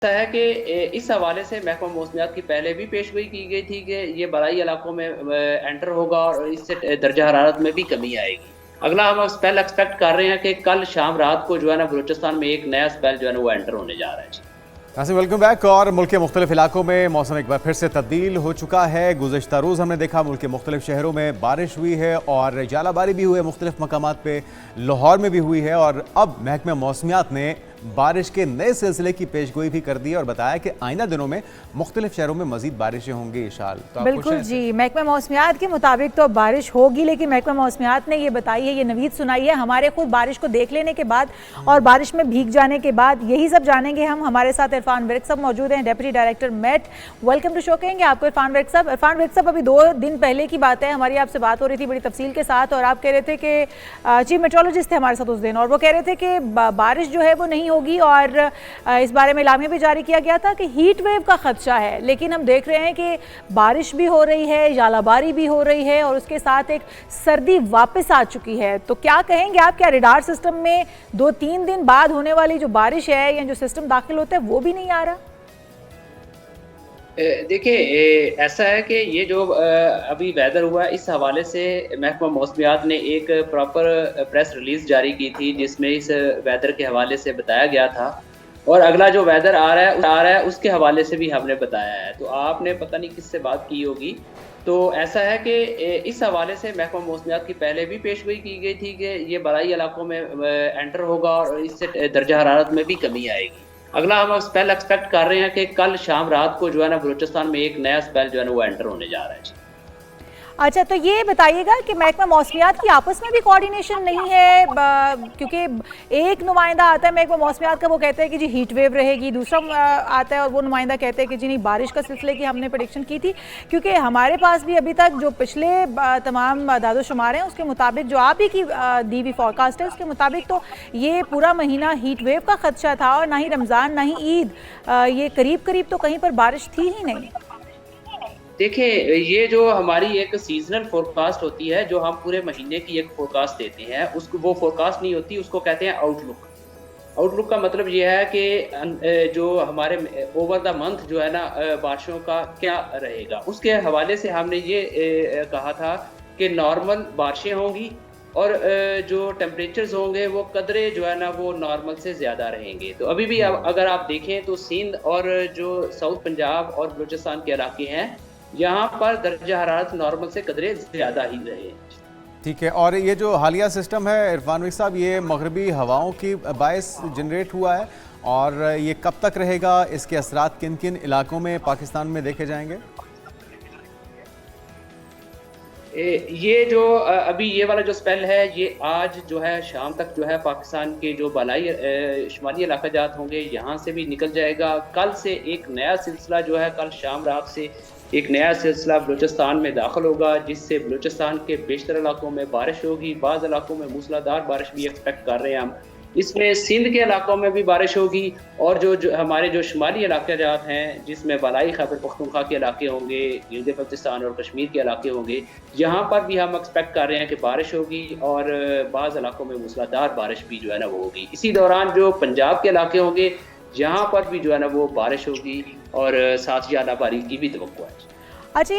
ऐसा है कि इस हवाले से महकमा मौसमियात की पहले भी पेशगोई की गई थी कि ये बलाई इलाकों में एंटर होगा और इससे दर्जा हरारत में भी कमी आएगी। अगला हम स्पेल एक्सपेक्ट कर रहे हैं कि कल शाम रात को जो है ना बलूचिस्तान में एक नया स्पेल जो है ना वो एंटर होने जा रहा है। नासिम वेलकम बैक। और मुल्क के मुख्तलिफ इलाकों में मौसम एक बार फिर से तब्दील हो चुका है। गुज़श्ता रोज़ हमने देखा मुल्क के मुख्तलिफ शहरों में बारिश हुई है और जालाबारी भी हुई है, मुख्तलिफ मकामात पे लाहौर में भी हुई है। और अब महकमा मौसमियात ने बारिश के नए सिलसिले की पेशगोई भी कर दी है और बताया कि आइंदा दिनों में मुख्तलिफ शहरों में मजीद बारिशें होंगी। इशाल तो बिल्कुल जी, महकमा मौसमियात के मुताबिक तो बारिश होगी, लेकिन महकमा मौसमियात ने ये बताई है, ये नवीद सुनाई है हमारे खुद बारिश को देख लेने के बाद और बारिश में भीग जाने के बाद। यही सब जानेंगे हम। हमारे साथ इरफान विर्क साहब मौजूद हैं, deputy director met. Welcome to show कहेंगे आपको इरफान विर्क साहब। इरफान विर्क साहब, अभी 2 दिन पहले की बात है, हमारी आपसे बात हो रही थी बड़ी तफसील के साथ और आप कह रहे थे कि चीफ मेट्रोलॉजिस्ट थे हमारे साथ उस दिन, और वो कह रहे थे कि बारिश जो है वो नहीं होगी और इस बारे में इलामिया भी जारी किया गया था कि हीट वेव का खदशा है। लेकिन हम देख रहे हैं कि बारिश भी हो रही है, जालाबारी भी हो रही है और उसके साथ एक सर्दी वापस आ चुकी है। तो क्या कहेंगे आप, क्या रडार सिस्टम में 2-3 दिन बाद होने वाली जो बारिश है या जो सिस्टम दाखिल होता है वो भी नहीं आ रहा? देखिए, ऐसा है कि ये जो अभी वेदर हुआ है, इस हवाले से महकमा मौसमियात ने एक प्रॉपर प्रेस रिलीज जारी की थी जिसमें इस वेदर के हवाले से बताया गया था और अगला जो वेदर आ रहा है उसके हवाले से भी हमने बताया है। तो आपने पता नहीं किससे बात की होगी। तो ऐसा है कि इस हवाले से महकमा मौसमियात की पहले भी पेशगोई की गई थी कि ये बलाई इलाकों में एंटर होगा और इससे दर्जा हरारत में भी कमी आएगी। अगला हम स्पेल एक्सपेक्ट कर रहे हैं कि कल शाम रात को जो है ना बलूचिस्तान में एक नया स्पेल जो है ना वो एंटर होने जा रहा है। अच्छा, तो ये बताइएगा कि महकमा मौसमियात की आपस में भी कोऑर्डिनेशन नहीं है, क्योंकि एक नुमाइंदा आता है महकमा मौसमियात का, वो कहते हैं कि जी हीट वेव रहेगी, दूसरा आता है और वो नुमाइंदा कहते हैं कि जी नहीं, बारिश का सिलसिले की हमने प्रेडिक्शन की थी। क्योंकि हमारे पास भी अभी तक जो पिछले तमाम दादोशुमार हैं उसके मुताबिक, जो आप ही की दी हुई फॉरकास्ट है उसके मुताबिक, तो ये पूरा महीना हीट वेव का खदशा था और ना ही रमज़ान ना ही ईद, ये करीब करीब तो कहीं पर बारिश थी ही नहीं। देखिए, ये जो हमारी एक सीजनल फोरकास्ट होती है, जो हम पूरे महीने की एक फोरकास्ट देते हैं, उसको वो फोरकास्ट नहीं होती, उसको कहते हैं आउटलुक। आउटलुक का मतलब ये है कि जो हमारे ओवर द मंथ जो है ना बारिशों का क्या रहेगा, उसके हवाले से हमने ये कहा था कि नॉर्मल बारिशें होंगी और जो टेम्परेचर्स होंगे वो कदरे जो है ना वो नॉर्मल से ज़्यादा रहेंगे। तो अभी भी अगर आप देखें तो सिंध और जो साउथ पंजाब और बलूचिस्तान के इलाके हैं, यहाँ पर दर्जा हरारत नॉर्मल से कदरे ज़्यादा ही रहे। ठीक है। और ये जो हालिया सिस्टम है इरफान विर्क साहब, ये मगरबी हवाओं की बायस जनरेट हुआ है और ये कब तक रहेगा, इसके असरात किन किन इलाकों में पाकिस्तान में देखे जाएंगे? ये जो अभी ये वाला जो स्पेल है, ये आज जो है शाम तक जो है पाकिस्तान के जो बलाई शुमाली इलाका जात होंगे यहाँ से भी निकल जाएगा। कल से एक नया सिलसिला जो है, कल शाम रात से एक नया सिलसिला बलूचिस्तान में दाखिल होगा, जिससे बलूचिस्तान के बेशतर इलाकों में बारिश होगी। बाज़ इलाकों में मूसलाधार बारिश भी एक्सपेक्ट कर रहे हैं हम। इसमें सिंध के इलाकों में भी बारिश होगी और जो हमारे जो शुमाली इलाके जात हैं, जिसमें बलाई खैबर पख्तूनख्वा के इलाके होंगे, गिलगित बल्तिस्तान और कश्मीर के इलाके होंगे, यहाँ पर भी हम एक्सपेक्ट कर रहे हैं कि बारिश होगी और बाज़ इलाकों में मूसलाधार बारिश भी जो है ना वो होगी। इसी दौरान जो पंजाब के इलाके होंगे, यहाँ पर भी जो है ना वो बारिश होगी और साथ ही जालाबारी की भी तवक्को है। अच्छा,